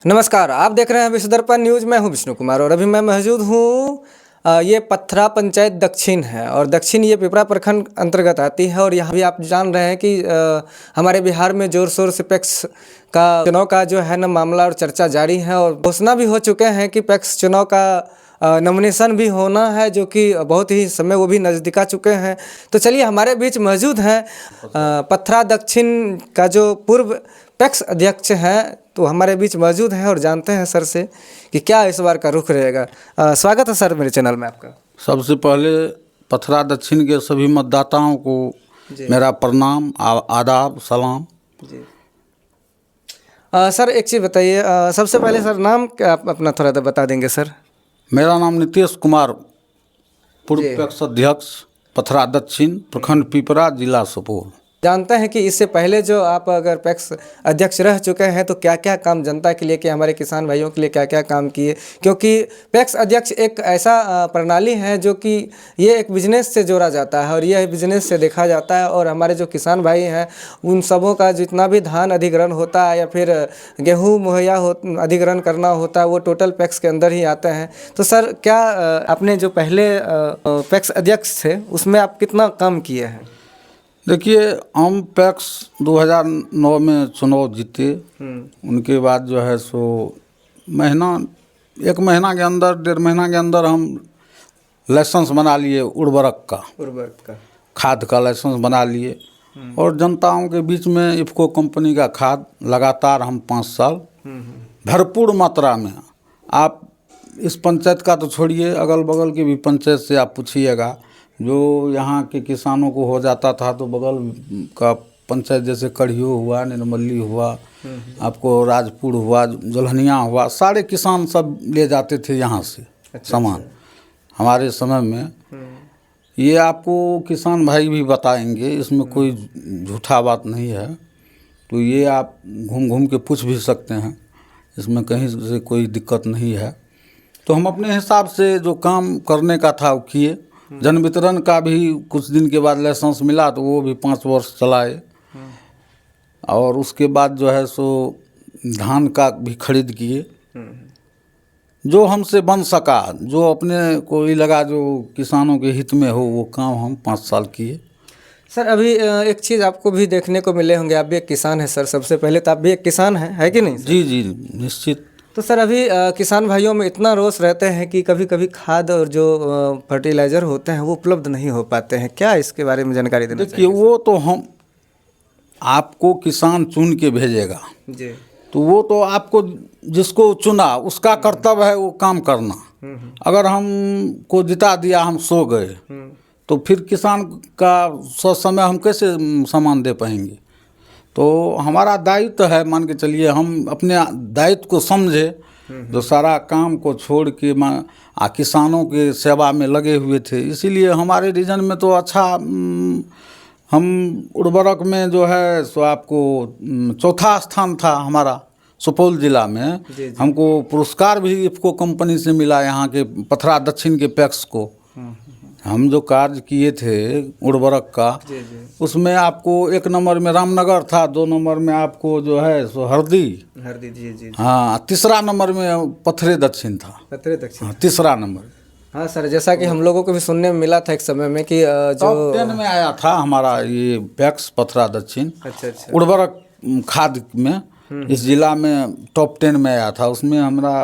नमस्कार, आप देख रहे हैं विश्व दर्पण न्यूज। मैं हूं विष्णु कुमार और अभी मैं मौजूद हूं ये पथरा पंचायत दक्षिण है और दक्षिण ये पिपरा प्रखंड अंतर्गत आती है। और यहाँ भी आप जान रहे हैं कि हमारे बिहार में जोर शोर से पैक्स का चुनाव का जो है ना मामला और चर्चा जारी है और घोषणा भी हो चुके हैं कि पैक्स चुनाव का नॉमिनेशन भी होना है, जो कि बहुत ही समय वो भी नज़दीक आ चुके हैं। तो चलिए हमारे बीच मौजूद हैं पथरा दक्षिण का जो पूर्व पैक्स अध्यक्ष हैं, तो हमारे बीच मौजूद हैं और जानते हैं सर से कि क्या इस बार का रुख रहेगा। स्वागत है सर मेरे चैनल में आपका। सबसे पहले पथरा दक्षिण के सभी मतदाताओं को मेरा प्रणाम, आदाब, सलाम जी। सर एक चीज़ बताइए, सबसे पहले सर नाम क्या आप अपना थोड़ा सा बता देंगे सर? मेरा नाम नीतीश कुमार, पूर्व पैक्स अध्यक्ष, पथरा दक्षिण, प्रखंड पिपरा, जिला सुपौल। जानते हैं कि इससे पहले जो आप अगर पैक्स अध्यक्ष रह चुके हैं तो क्या क्या काम जनता के लिए, कि हमारे किसान भाइयों के लिए क्या क्या काम किए, क्योंकि पैक्स अध्यक्ष एक ऐसा प्रणाली है जो कि ये एक बिजनेस से जोड़ा जाता है और यह बिजनेस से देखा जाता है। और हमारे जो किसान भाई हैं उन सबों का जितना भी धान अधिग्रहण होता है या फिर गेहूँ मुहैया अधिग्रहण करना होता है वो टोटल पैक्स के अंदर ही आते हैं। तो सर क्या आपने जो पहले पैक्स अध्यक्ष थे उसमें आप कितना काम किए हैं? देखिए, हम पैक्स 2009 में चुनाव जीते। उनके बाद जो है सो एक महीना के अंदर, 1.5 महीना के अंदर हम लाइसेंस बना लिए उर्वरक का, खाद का लाइसेंस बना लिए। और जनताओं के बीच में इफ़को कंपनी का खाद लगातार हम 5 साल भरपूर मात्रा में, आप इस पंचायत का तो छोड़िए, अगल बगल के भी पंचायत से आप पूछिएगा, जो यहाँ के किसानों को हो जाता था तो बगल का पंचायत जैसे कढ़ियो हुआ, निर्मली हुआ, आपको राजपुर हुआ, जोल्हनिया हुआ, सारे किसान सब ले जाते थे यहाँ से सामान। हमारे समय में ये आपको किसान भाई भी बताएंगे, इसमें कोई झूठा बात नहीं है। तो ये आप घूम घूम के पूछ भी सकते हैं, इसमें कहीं से कोई दिक्कत नहीं है। तो हम अपने हिसाब से जो काम करने का था वो किए। जन वितरण का भी कुछ दिन के बाद लाइसेंस मिला तो वो भी 5 वर्ष चलाए। और उसके बाद जो है सो धान का भी खरीद किए, जो हमसे बन सका, जो अपने को ही लगा जो किसानों के हित में हो, वो काम हम 5 साल किए। सर अभी एक चीज़ आपको भी देखने को मिले होंगे, आप भी एक किसान हैं सर, सबसे पहले तो आप भी एक किसान हैं, है कि नहीं सर? जी जी, निश्चित। तो सर अभी किसान भाइयों में इतना रोष रहते हैं कि कभी कभी खाद और जो फर्टिलाइज़र होते हैं वो उपलब्ध नहीं हो पाते हैं। क्या इसके बारे में जानकारी देना चाहिए? देखिए, वो तो हम आपको किसान चुन के भेजेगा जी, तो वो तो आपको जिसको चुना उसका कर्तव्य है वो काम करना। अगर हमको जिता दिया, हम सो गए, तो फिर किसान का समय हम कैसे सामान दे पाएंगे? तो हमारा दायित्व है, मान के चलिए हम अपने दायित्व को समझे, जो सारा काम को छोड़ के किसानों के सेवा में लगे हुए थे। इसीलिए हमारे रीजन में तो अच्छा, हम उर्वरक में जो है सो आपको 4था स्थान था हमारा सुपौल जिला में। जी। हमको पुरस्कार भी इफ़को कंपनी से मिला, यहाँ के पथरा दक्षिण के पैक्स को। हम जो कार्य किए थे उर्वरक का, उसमें आपको 1 नंबर में रामनगर था, 2 नंबर में आपको जो है सो हरदी। जी। हाँ, 3रा नंबर में पथरे दक्षिण था। पथरे दक्षिण, हाँ, 3रा नंबर। हाँ सर, जैसा कि हम लोगों को भी सुनने में मिला था एक समय में कि जो टॉप 10 में आया था हमारा ये पैक्स पथरा दक्षिण। अच्छा उर्वरक खाद में इस जिला में टॉप 10 में आया था। उसमें हमारा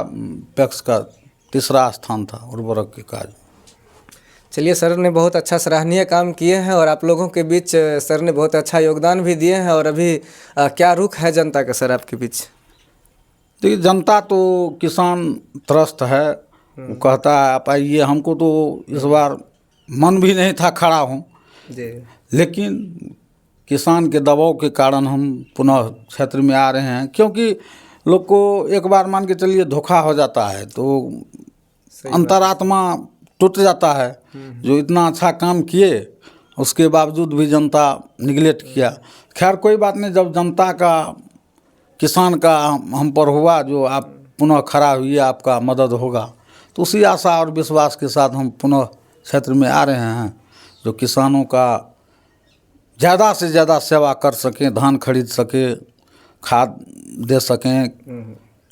पैक्स का 3रा स्थान था उर्वरक के कार्य। चलिए, सर ने बहुत अच्छा सराहनीय काम किए हैं और आप लोगों के बीच सर ने बहुत अच्छा योगदान भी दिए हैं। और अभी क्या रुख है जनता का सर आपके बीच? देखिए, जनता तो किसान त्रस्त है, वो कहता है आप आइए। हमको तो इस बार मन भी नहीं था खड़ा हूँ, लेकिन किसान के दबाव के कारण हम पुनः क्षेत्र में आ रहे हैं। क्योंकि लोग को एक बार मान के चलिए धोखा हो जाता है तो अंतरात्मा टूट जाता है। जो इतना अच्छा काम किए उसके बावजूद भी जनता निगलेक्ट किया। खैर कोई बात नहीं, जब जनता का, किसान का हम पर हुआ, जो आप पुनः खड़ा हुई, आपका मदद होगा, तो उसी आशा और विश्वास के साथ हम पुनः क्षेत्र में आ रहे हैं, जो किसानों का ज़्यादा से ज़्यादा सेवा कर सकें, धान खरीद सकें, खाद दे सकें,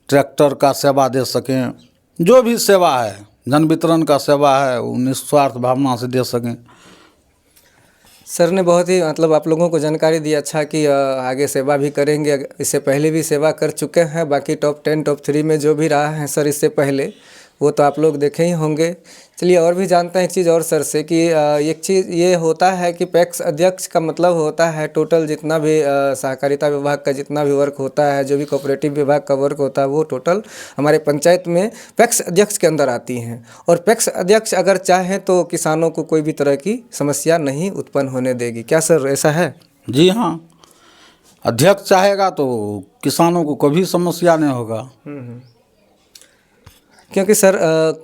ट्रैक्टर का सेवा दे सकें, जो भी सेवा है, जन वितरण का सेवा है, वो निस्वार्थ भावना से दे सकें। सर ने बहुत ही मतलब आप लोगों को जानकारी दी, अच्छा कि आगे सेवा भी करेंगे। इससे पहले भी सेवा कर चुके हैं, बाकी टॉप 10 टॉप 3 में जो भी रहा है सर इससे पहले, वो तो आप लोग देखे ही होंगे। चलिए और भी जानते हैं एक चीज़ और सर से कि एक चीज़ ये होता है कि पैक्स अध्यक्ष का मतलब होता है टोटल जितना भी सहकारिता विभाग का जितना भी वर्क होता है, जो भी कोऑपरेटिव विभाग का वर्क होता है, वो टोटल हमारे पंचायत में पैक्स अध्यक्ष के अंदर आती हैं। और पैक्स अध्यक्ष अगर चाहें तो किसानों को कोई भी तरह की समस्या नहीं उत्पन्न होने देगी। क्या सर ऐसा है? जी हाँ, अध्यक्ष चाहेगा तो किसानों को कभी समस्या नहीं होगा। क्योंकि सर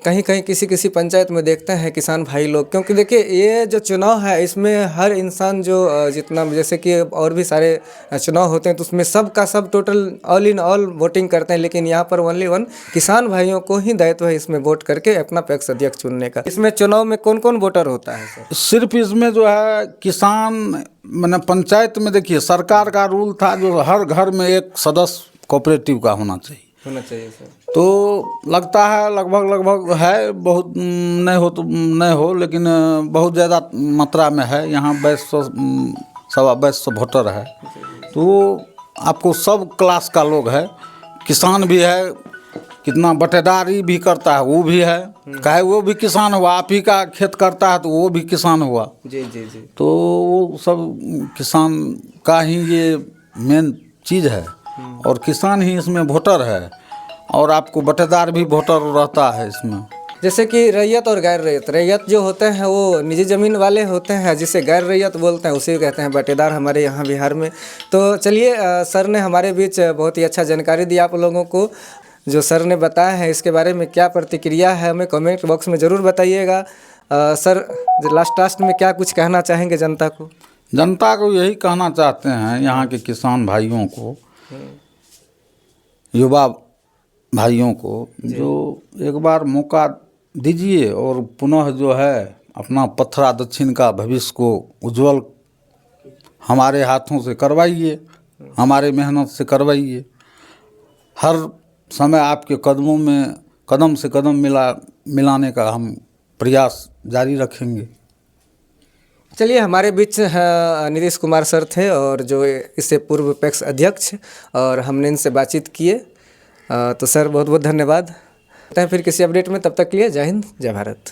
कहीं कहीं किसी किसी पंचायत में देखते हैं किसान भाई लोग, क्योंकि देखिए ये जो चुनाव है इसमें हर इंसान जो जितना जैसे कि और भी सारे चुनाव होते हैं तो उसमें सब का सब total all in all voting करते हैं, लेकिन यहाँ पर ओनली वन किसान भाइयों को ही दायित्व है इसमें वोट करके अपना पैक्स अध्यक्ष चुनने का। इसमें चुनाव में कौन कौन वोटर होता है सर? सिर्फ इसमें जो है किसान मैंने पंचायत में देखिए सरकार का रूल था जो हर घर में एक सदस्य कोऑपरेटिव का होना चाहिए सर। तो लगता है लगभग है, बहुत नहीं हो लेकिन बहुत ज़्यादा मात्रा में है। यहाँ 2200 वोटर है, तो आपको सब क्लास का लोग है, किसान भी है, कितना बटेदारी भी करता है वो भी है, चाहे वो भी किसान हुआ, आप ही का खेत करता है तो वो भी किसान हुआ। जी जी जी। तो वो सब किसान का ही ये मेन चीज़ है और किसान ही इसमें वोटर है और आपको बटेदार भी वोटर रहता है इसमें। जैसे कि रैयत और गैर रैयत, रैयत जो होते हैं वो निजी ज़मीन वाले होते हैं, जिसे गैर रैयत बोलते हैं, उसे कहते हैं बटेदार हमारे यहाँ बिहार में। तो चलिए सर ने हमारे बीच बहुत ही अच्छा जानकारी दी आप लोगों को। जो सर ने बताया है इसके बारे में क्या प्रतिक्रिया है हमें कमेंट बॉक्स में ज़रूर बताइएगा। सर लास्ट में क्या कुछ कहना चाहेंगे जनता को? जनता को यही कहना चाहते हैं, यहाँ के किसान भाइयों को, युवा भाइयों को, जो एक बार मौका दीजिए और पुनः जो है अपना पथरा दक्षिण का भविष्य को उज्जवल हमारे हाथों से करवाइए, हमारे मेहनत से करवाइए। हर समय आपके कदमों में कदम से कदम मिलाने का हम प्रयास जारी रखेंगे। चलिए हमारे बीच नीतीश कुमार सर थे और जो इससे पूर्व पैक्स अध्यक्ष, और हमने इनसे बातचीत किए। तो सर बहुत बहुत धन्यवाद। फिर किसी अपडेट में, तब तक के लिए जय हिंद जय भारत।